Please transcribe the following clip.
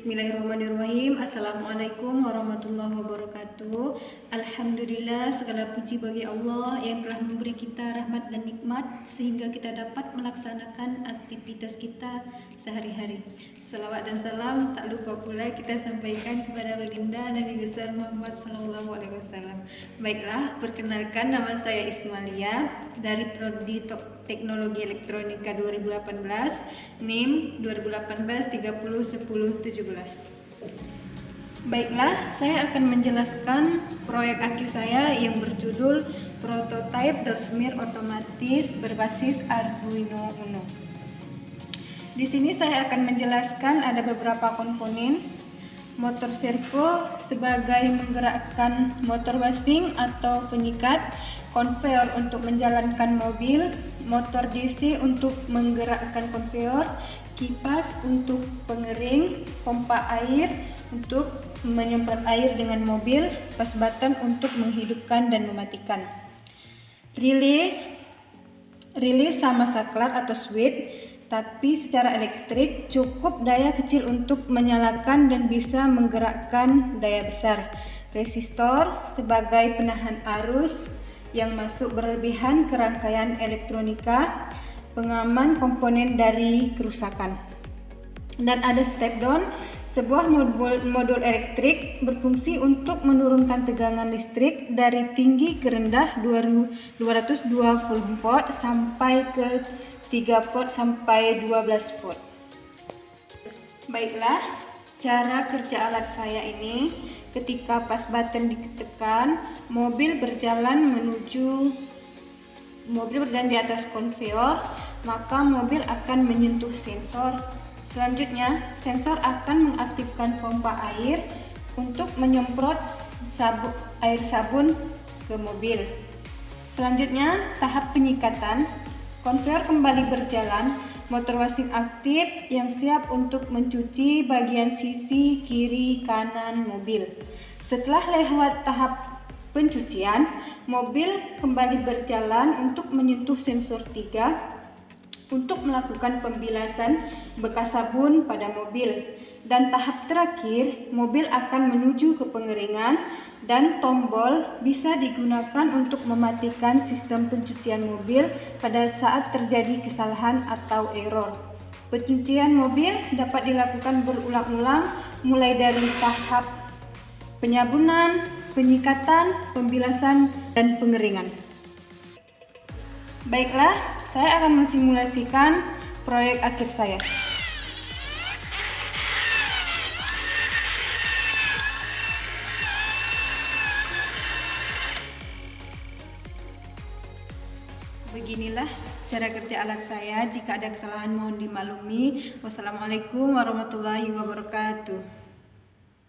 Bismillahirrahmanirrahim. Assalamualaikum warahmatullahi wabarakatuh. Alhamdulillah, segala puji bagi Allah yang telah memberi kita rahmat dan nikmat sehingga kita dapat melaksanakan aktivitas kita sehari-hari. Salawat dan salam tak lupa pula kita sampaikan kepada baginda Nabi besar Muhammad SAW. Baiklah, perkenalkan, nama saya Ismalia dari Prodi Teknologi Elektronika 2018, NIM 2018 30 10 17. Baiklah, saya akan menjelaskan proyek akhir saya yang berjudul Prototype Dosmir Otomatis berbasis Arduino Uno. Di sini saya akan menjelaskan ada beberapa komponen. Motor servo sebagai menggerakkan motor wasing atau penyikat, konveyor untuk menjalankan mobil, motor DC untuk menggerakkan konveyor, kipas untuk pengering, pompa air untuk menyemprot air dengan mobil, push button untuk menghidupkan dan mematikan. Relay sama saklar atau switch, tapi secara elektrik cukup daya kecil untuk menyalakan dan bisa menggerakkan daya besar. Resistor sebagai penahan arus yang masuk berlebihan ke rangkaian elektronika, pengaman komponen dari kerusakan. Dan ada step down, sebuah modul elektrik berfungsi untuk menurunkan tegangan listrik dari tinggi ke rendah 220 volt sampai ke 3 volt sampai 12 volt. Baiklah, cara kerja alat saya ini, ketika push button ditekan, mobil berjalan di atas konveyor, maka mobil akan menyentuh sensor. Selanjutnya, sensor akan mengaktifkan pompa air untuk menyemprot air sabun ke mobil. Selanjutnya, tahap penyikatan. Konveyor kembali berjalan, motor wasing aktif yang siap untuk mencuci bagian sisi kiri kanan mobil. Setelah lewat tahap pencucian, mobil kembali berjalan untuk menyentuh sensor 3 untuk melakukan pembilasan bekas sabun pada mobil. Dan tahap terakhir, mobil akan menuju ke pengeringan dan tombol bisa digunakan untuk mematikan sistem pencucian mobil pada saat terjadi kesalahan atau error. Pencucian mobil dapat dilakukan berulang-ulang mulai dari tahap penyabunan, penyikatan, pembilasan, dan pengeringan. Baiklah, saya akan mensimulasikan proyek akhir saya. Beginilah cara kerja alat saya. Jika ada kesalahan mohon dimaklumi. Wassalamualaikum warahmatullahi wabarakatuh.